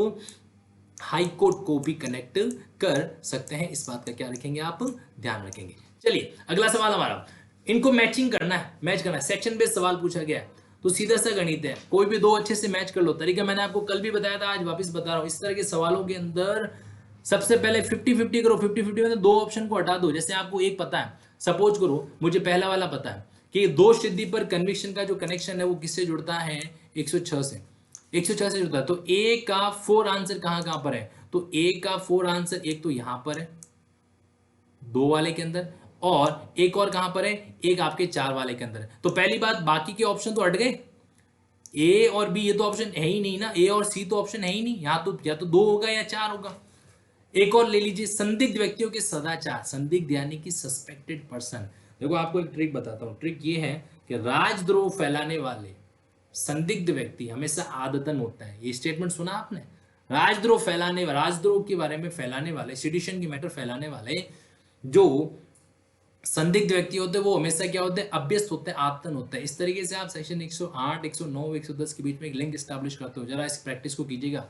Speaker 1: हाई कोर्ट को भी कनेक्ट कर सकते हैं। इस बात का क्या रखेंगे, आप ध्यान रखेंगे। चलिए अगला सवाल हमारा, इनको मैचिंग करना है, मैच करना है। सेक्शन बेस्ड सवाल पूछा गया है तो सीधा सा गणित है, कोई भी 2 अच्छे से मैच कर लो। तरीका मैंने आपको कल भी बताया था, आज वापस बता रहा हूं। इस तरह के सवालों के अंदर सबसे पहले 50-50 करो। 50-50 में 2 ऑप्शन को हटा दो। जैसे आपको एक पता है, सपोज करो मुझे पहला वाला पता है कि 2 सिद्धि पर कन्विक्शन का जो कनेक्शन है वो किससे जुड़ता है, 106 से। 106 से जुड़ता है। तो ए का 4 आंसर कहां पर है, तो ए का 4 आंसर एक तो यहां पर है 2 वाले के अंदर, और एक और कहां पर है, एक आपके 4 वाले के अंदर। तो पहली बात, बाकी के ऑप्शन तो हट गए, ए और बी ये तो ऑप्शन है ही नहीं ना, ए और सी तो ऑप्शन है ही नहीं। यहां तो या तो 2 होगा या 4 होगा। एक और ले लीजिए, संदिग्ध व्यक्तियों के सदाचार, संदिग्ध यानी कि सस्पेक्टेड पर्सन। देखो आपको एक ट्रिक बताता हूं, ट्रिक ये है कि राजद्रोह फैलाने वाले संदिग्ध व्यक्ति हमेशा आदतन होता है। ये स्टेटमेंट सुना आपने, राजद्रोह के बारे में फैलाने वाले, सिडिशन की मैटर फैलाने वाले जो संदिग्ध व्यक्ति होते हैं वो हमेशा क्या होते हैं, अभ्यस्त होते हैं, आदतन होते हैं। इस तरीके से आप सेक्शन 108, 109, 110 के बीच में एक लिंक स्टैब्लिश करते हो। जरा इस प्रैक्टिस को कीजिएगा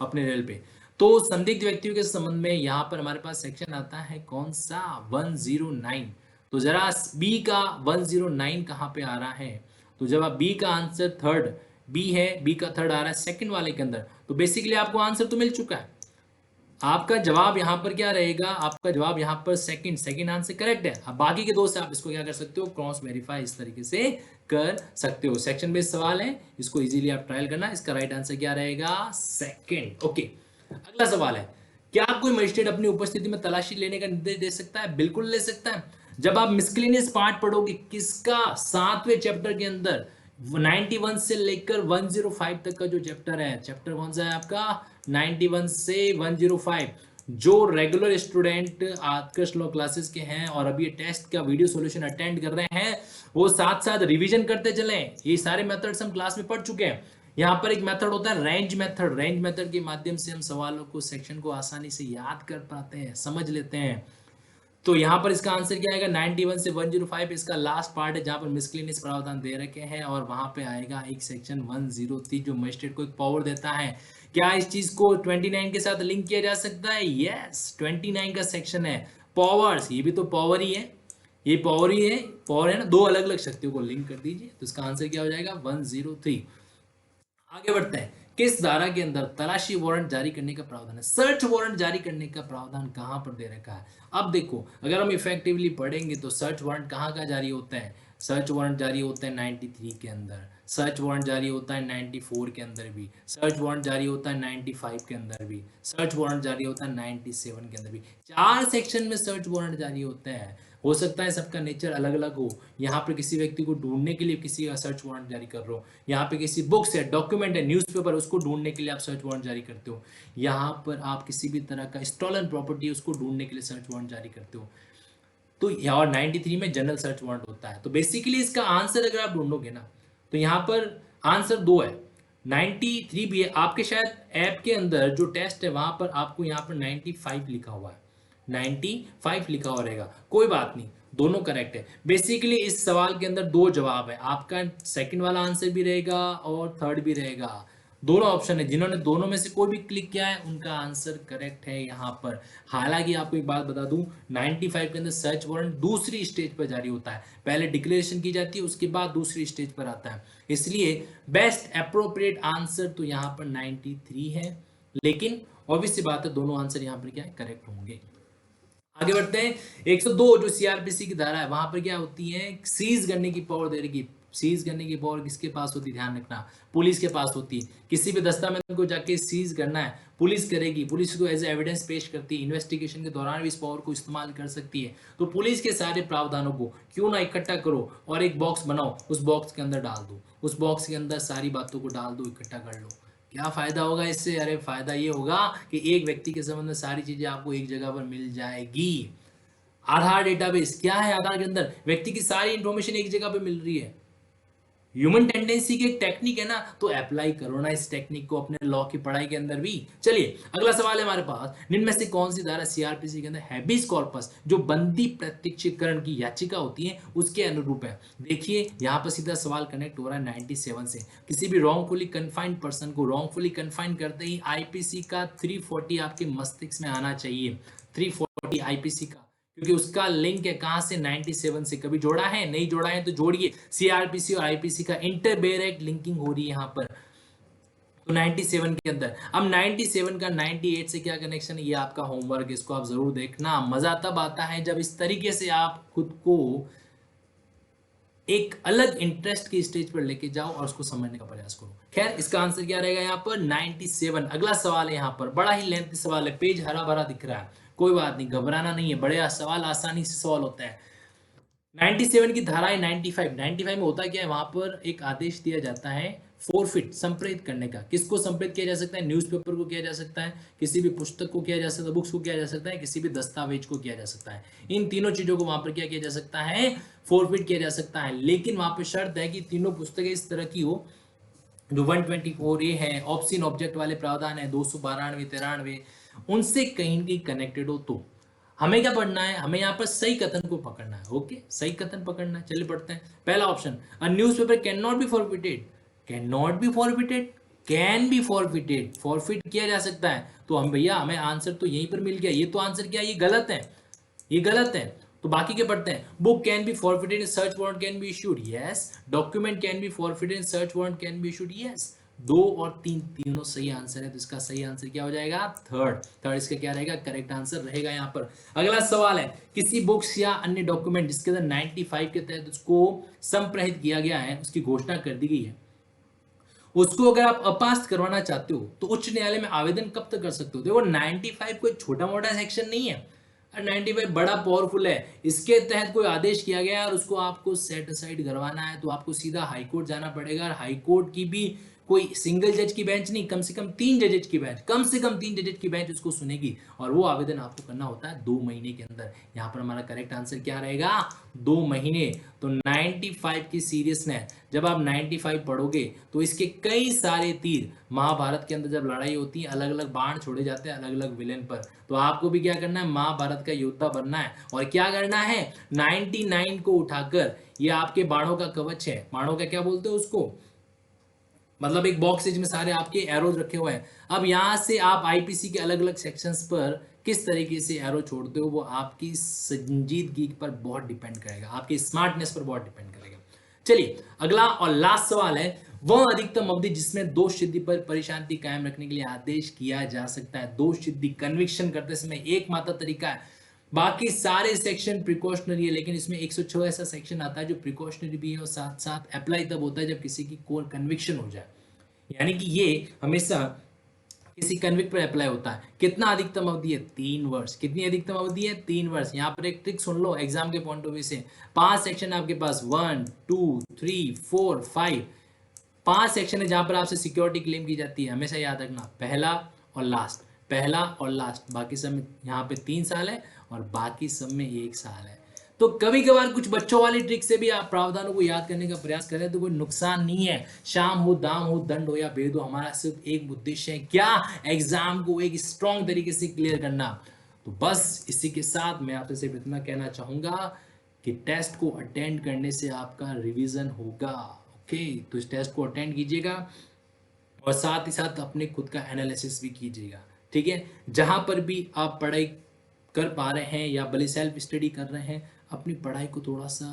Speaker 1: अपने रेल पे। तो संदिग्ध व्यक्तियों के संबंध में यहाँ पर हमारे पास सेक्शन आता है कौन सा, 109। तो जरा बी का 109 कहाँ पे आ रहा है, तो जब आप बी का आंसर थर्ड, बी है, बी का थर्ड आ रहा है सेकंड वाले के अंदर, तो बेसिकली आपको आंसर तो मिल चुका है। आपका जवाब यहाँ पर क्या रहेगा, आपका जवाब यहाँ पर सेकंड आंसर करेक्ट है। अब बाकी के 2 से आप इसको क्या कर सकते हो, क्रॉस वेरीफाई इस तरीके से कर सकते हो। सेक्शन बेस्ड सवाल है, इसको इजीली आप ट्रायल करना। इसका राइट आंसर क्या रहेगा, सेकंड। ओके, अगला सवाल है, क्या कोई मजिस्ट्रेट अपनी उपस्थिति में तलाशी लेने का निर्देश दे सकता है, बिल्कुल ले सकता है। जब आप मिसक्लेनियस पार्ट पढ़ोगे किसका, 7वें चैप्टर के अंदर 91 से लेकर 105 तक का जो चैप्टर है, चैप्टर कौन सा है आपका, 91 से 105। जो रेगुलर स्टूडेंट आत्कर्ष लॉ क्लासेस के हैं और अभी टेस्ट का वीडियो सॉल्यूशन अटेंड कर रहे हैं, वो साथ साथ रिवीजन करते चलें। ये सारे मेथड्स हम क्लास में पढ़ चुके हैं। यहाँ पर एक मेथड होता है रेंज मेथड, रेंज मेथड के माध्यम से हम सवालों को, सेक्शन को आसानी से याद कर पाते हैं, समझ लेते हैं। तो यहाँ पर इसका आंसर क्या आएगा 91 से 105 इसका लास्ट पार्ट है जहाँ पर मिसलेनियस प्रावधान दे रखे हैं और वहां पे आएगा एक सेक्शन 103 जो मजिस्ट्रेट को एक पावर देता है। क्या इस चीज को 29 के साथ लिंक किया जा सकता है? यस, 29 का सेक्शन है पावर्स, ये भी तो पावर ही है, ये पावर ही है, पावर है ना, दो अलग अलग शक्तियों को लिंक कर दीजिए तो इसका आंसर क्या हो जाएगा 103। आगे बढ़ते हैं, किस धारा के अंदर तलाशी वारंट जारी करने का प्रावधान है? सर्च वारंट जारी करने का प्रावधान कहां पर दे रखा है? अब देखो अगर हम इफेक्टिवली पढ़ेंगे तो सर्च वारंट कहां का जारी होता है? सर्च वारंट जारी होता है 93 के अंदर, सर्च वारंट जारी होता है 94 के अंदर भी, सर्च वारंट जारी होता है 95 के अंदर भी, सर्च वारंट जारी होता है 97 के अंदर भी। 4 सेक्शन में सर्च वारंट जारी होते हैं। हो सकता है सबका नेचर अलग अलग हो, यहाँ पर किसी व्यक्ति को ढूंढने के लिए किसी का सर्च वारंट जारी कर रहे हो, यहाँ पे किसी बुक्स है, डॉक्यूमेंट है, न्यूज़पेपर, उसको ढूंढने के लिए आप सर्च वारंट जारी करते हो, यहाँ पर आप किसी भी तरह का स्टॉलन प्रॉपर्टी उसको ढूंढने के लिए सर्च वारंट जारी करते हो। तो और 93 में जनरल सर्च वारंट होता है। तो बेसिकली इसका आंसर अगर आप ढूंढोगे ना तो यहाँ पर आंसर 2 है, 93 भी है। आपके शायद ऐप के अंदर जो टेस्ट है वहां पर आपको यहाँ पर 95 लिखा हुआ है, 95 लिखा हुआ रहेगा, कोई बात नहीं, दोनों करेक्ट है। बेसिकली इस सवाल के अंदर दो जवाब है, आपका सेकंड वाला आंसर भी रहेगा और थर्ड भी रहेगा, दोनों ऑप्शन है। जिन्होंने दोनों में से कोई भी क्लिक किया है उनका आंसर करेक्ट है यहाँ पर। हालांकि आपको एक बात बता दूं 95 के अंदर सर्च वारंट दूसरी स्टेज पर जारी होता है, पहले डिक्लेरेशन की जाती है उसके बाद दूसरी स्टेज पर आता है, इसलिए बेस्ट अप्रोप्रिएट आंसर तो यहाँ पर 93 है, लेकिन ऑब्वियस सी बात है दोनों आंसर यहाँ पर क्या है करेक्ट होंगे। आगे बढ़ते हैं, 102 जो सीआरपीसी की धारा है वहां पर क्या होती है, सीज करने की पावर दे रही। सीज करने की पावर किसके पास होती है? ध्यान रखना, पुलिस के पास होती है। किसी भी दस्तावेज को जाके सीज करना है पुलिस करेगी, पुलिस को एज एविडेंस पेश करती है, इन्वेस्टिगेशन के दौरान भी इस पावर को इस्तेमाल कर सकती है। तो पुलिस के सारे प्रावधानों को क्यों ना इकट्ठा करो और एक बॉक्स बनाओ, उस बॉक्स के अंदर डाल दो, उस बॉक्स के अंदर सारी बातों को डाल दो, इकट्ठा कर लो। क्या फायदा होगा इससे? अरे फायदा ये होगा कि एक व्यक्ति के संबंध में सारी चीजें आपको एक जगह पर मिल जाएगी। आधार डेटाबेस क्या है? आधार के अंदर व्यक्ति की सारी इंफॉर्मेशन एक जगह पे मिल रही है। ह्यूमन टेंडेंसी की एक टेक्निक है ना, तो अप्लाई करो ना इस टेक्निक को अपने लॉ की पढ़ाई के अंदर भी। चलिए अगला सवाल है हमारे पास, निम्न में से कौन सी धारा सीआरपीसी के अंदर हैबिस कॉर्पस जो बंदी प्रत्यक्षीकरण की याचिका होती है उसके अनुरूप है? देखिए यहाँ पर सीधा सवाल कनेक्ट हो रहा है 97 से। किसी भी रॉन्गफुली कन्फाइंड पर्सन को रॉन्गफुली कन्फाइंड करते ही आईपीसी का 340 आपके मस्तिष्क में आना चाहिए, 340 आईपीसी का, क्योंकि उसका लिंक है कहां से? 97 से। कभी जोड़ा है? नहीं जोड़ा है तो जोड़िए, सीआरपीसी और आईपीसी का इंटरबेरेक्ट लिंकिंग हो रही है यहाँ पर, तो 97 के अंदर। अब 97 का 98 से क्या कनेक्शन है, ये आपका होमवर्क, इसको आप जरूर देखना। मजा तब आता है जब इस तरीके से आप खुद को एक अलग इंटरेस्ट की स्टेज पर लेके जाओ और उसको समझने का प्रयास करो। खैर इसका आंसर क्या रहेगा यहाँ पर 97। अगला सवाल है यहाँ पर, बड़ा ही लेंथी सवाल है, पेज हरा भरा दिख रहा है, कोई बात नहीं, घबराना नहीं है, बड़े सवाल आसानी से सॉल्व होता है। 97 की धारा है 95 में होता क्या है, वहां पर एक आदेश दिया जाता है फोरफिट संप्रेरित करने का। किसको संप्रेरित किया जा सकता है? न्यूज़पेपर को किया जा सकता है, किसी भी पुस्तक को किया जा सकता है, बुक्स को किया जा सकता है, किसी भी दस्तावेज को किया जा सकता है। इन तीनों चीजों को वहां पर क्या किया जा सकता है? फोरफिट किया जा सकता है, लेकिन वहां पर शर्त है कि तीनों पुस्तकें इस तरह की हो जो 124A है, ऑप्शन ऑब्जेक्ट वाले प्रावधान है 292 93 उनसे कहीं कनेक्टेड हो। तो हमें क्या पढ़ना है? हमें यहाँ पर सही कथन को पकड़ना है। ओके, सही कथन पकड़ना है। चलिए पढ़ते हैं। पहला option, a newspaper can not be forfeited, can not be forfeited, can be forfeited, forfeit किया जा सकता है। तो हम भैया हमें आंसर तो यहीं पर मिल गया, ये तो आंसर क्या, ये गलत है, ये गलत है। तो बाकी के पढ़ते हैं। Book can be forfeited in search warrant can be issued, yes. Document can be forfeited in search warrant can be issued, yes. 2 और 3 तीनों सही आंसर है, तो इसका सही आंसर क्या हो जाएगा? थर्ड इसका क्या रहेगा? करेक्ट आंसर रहेगा यहाँ पर। अगला सवाल है, किसी बुक्स या अन्य डॉक्यूमेंट जिसके अंदर 95 के तहत उसको संप्रहित किया गया है, उसकी घोषणा कर दी गई है, उसको अगर आप अपास्त करवाना चाहते हो तो उच्च न्यायालय में आवेदन कब तक कर सकते हो? देखो 95 कोई छोटा मोटा सेक्शन नहीं है, 95 बड़ा पावरफुल है। इसके तहत कोई आदेश किया गया और उसको आपको सेट असाइड करवाना है तो आपको सीधा हाईकोर्ट जाना पड़ेगा, और हाईकोर्ट की भी कोई सिंगल जज की बेंच नहीं, कम से कम 3 जजेज की बेंच, कम से कम 3 जजेज की बेंच उसको सुनेगी, और वो आवेदन आपको करना होता है 2 महीने के अंदर। यहाँ पर हमारा करेक्ट आंसर क्या रहेगा, 2 महीने। तो 95 की सीरियसनेस, जब आप 95 पढ़ोगे तो इसके कई सारे तीर, महाभारत के अंदर जब लड़ाई होती है अलग अलग बाण छोड़े जाते हैं अलग अलग विलेन पर, तो आपको भी क्या करना है, महाभारत का योद्धा बनना है। और क्या करना है, 99 को उठाकर, ये आपके बाणों का कवच है, बाणों का क्या बोलते हो उसको, मतलब एक बॉक्स है जिसमें सारे आपके एरोज रखे हुए हैं। अब यहां से आप आईपीसी के अलग अलग सेक्शंस पर किस तरीके से एरो छोड़ते हो, वो आपकी संजीदगी पर बहुत डिपेंड करेगा, आपकी स्मार्टनेस पर बहुत डिपेंड करेगा। चलिए अगला और लास्ट सवाल है, वह अधिकतम अवधि जिसमें दोष सिद्धि पर परिशांति कायम रखने के लिए आदेश किया जा सकता है। दोष सिद्धि कन्विक्शन करते समय एकमात्र तरीका है, बाकी सारे सेक्शन प्रिकॉशनरी है, लेकिन इसमें 106 ऐसा सेक्शन आता है जो प्रिकॉशनरी भी है और साथ साथ अप्लाई तब होता है जब किसी की कोर कन्विक्शन हो जाए, यानी कि ये हमेशा किसी कन्विक्ट पर अप्लाई होता है। कितना अधिकतम अवधि है, 3 वर्ष। कितनी अधिकतम अवधि है, 3 वर्ष। यहाँ पर एक ट्रिक सुन लो एग्जाम के पॉइंट ऑफ व्यू से, 5 सेक्शन है आपके पास, 1 2 3 4 5, 5 सेक्शन है जहां पर आपसे सिक्योरिटी क्लेम की जाती है। हमेशा याद रखना, पहला और लास्ट, पहला और लास्ट, बाकी सब में यहाँ पे 3 साल है और बाकी सब में 1 साल है। तो कभी कभार कुछ बच्चों वाली ट्रिक से भी आप प्रावधानों को याद करने का प्रयास करें तो कोई नुकसान नहीं है। शाम हो, दाम हो, दंड हो या भेद हो, हमारा सिर्फ एक उद्देश्य है, क्या, एग्जाम को एक स्ट्रॉन्ग तरीके से क्लियर करना। तो बस इसी के साथ मैं आपसे सिर्फ इतना कहना चाहूंगा कि टेस्ट को अटेंड करने से आपका रिवीजन होगा। ओके, तो इस टेस्ट को अटेंड कीजिएगा और साथ ही साथ अपने खुद का एनालिसिस भी कीजिएगा, ठीक है। जहां पर भी आप पढ़ाई कर पा रहे हैं या भले सेल्फ स्टडी कर रहे हैं, अपनी पढ़ाई को थोड़ा सा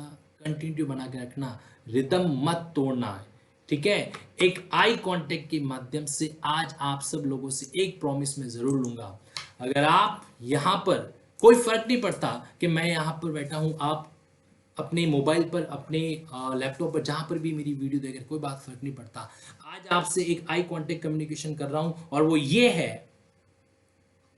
Speaker 1: कंटिन्यू बना के रखना, रिदम मत तोड़ना है, ठीक है। एक आई कांटेक्ट के माध्यम से आज आप सब लोगों से एक प्रॉमिस में जरूर लूंगा, अगर आप यहाँ पर, कोई फर्क नहीं पड़ता कि मैं यहाँ पर बैठा हूँ, आप अपने मोबाइल पर, अपने लैपटॉप पर, जहां पर भी मेरी वीडियो देख रहे, कोई बात फर्क नहीं पड़ता। आज आपसे एक आई कांटेक्ट कम्युनिकेशन कर रहा हूं और वो ये है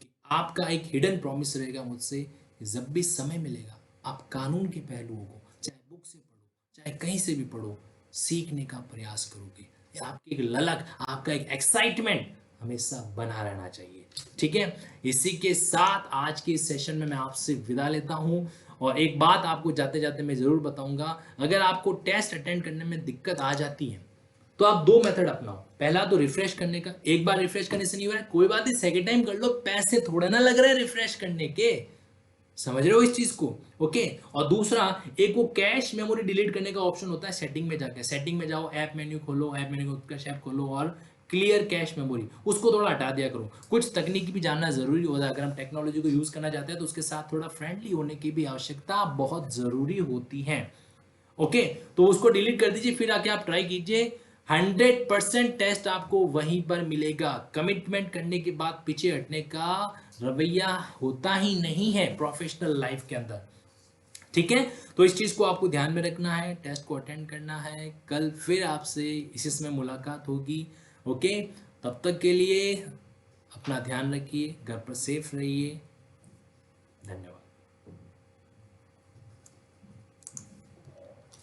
Speaker 1: कि आपका एक हिडन प्रॉमिस रहेगा मुझसे कि जब भी समय मिलेगा आप कानून के पहलुओं को, चाहे बुक से पढ़ो चाहे कहीं से भी पढ़ो, सीखने का प्रयास करोगे। ये आपकी एक ललक, आपका एक एक्साइटमेंट हमेशा बना रहना चाहिए, ठीक है। इसी के साथ आज के इस सेशन में मैं आपसे विदा लेता हूं और एक बात आपको जाते जाते मैं जरूर बताऊंगा, अगर आपको टेस्ट अटेंड करने में दिक्कत आ जाती है तो आप 2 मेथड अपनाओ। पहला तो रिफ्रेश करने का, एक बार रिफ्रेश करने से नहीं हो रहा है कोई बात नहीं, सेकंड टाइम कर लो, पैसे थोड़े ना लग रहे हैं रिफ्रेश करने के, समझ रहे हो इस चीज को, ओके। और दूसरा, एक वो कैश मेमोरी डिलीट करने का ऑप्शन होता है सेटिंग में जाके, सेटिंग में जाओ, ऐप मेन्यू खोलो, ऐप मेन्यू को ऐप खोलो और क्लियर कैश मेमोरी, उसको थोड़ा हटा दिया करो। कुछ तकनीक भी जानना जरूरी होता है, अगर हम टेक्नोलॉजी को यूज करना चाहते हैं तो उसके साथ थोड़ा फ्रेंडली होने की भी आवश्यकता बहुत जरूरी होती है, ओके। तो उसको डिलीट कर दीजिए, फिर आके आप ट्राई कीजिए, 100% टेस्ट आपको वहीं पर मिलेगा। कमिटमेंट करने के बाद पीछे हटने का रवैया होता ही नहीं है प्रोफेशनल लाइफ के अंदर, ठीक है। तो इस चीज को आपको ध्यान में रखना है, टेस्ट को अटेंड करना है। कल फिर आपसे इसी समय मुलाकात होगी, ओके। तब तक के लिए अपना ध्यान रखिए, घर पर सेफ रहिए, धन्यवाद।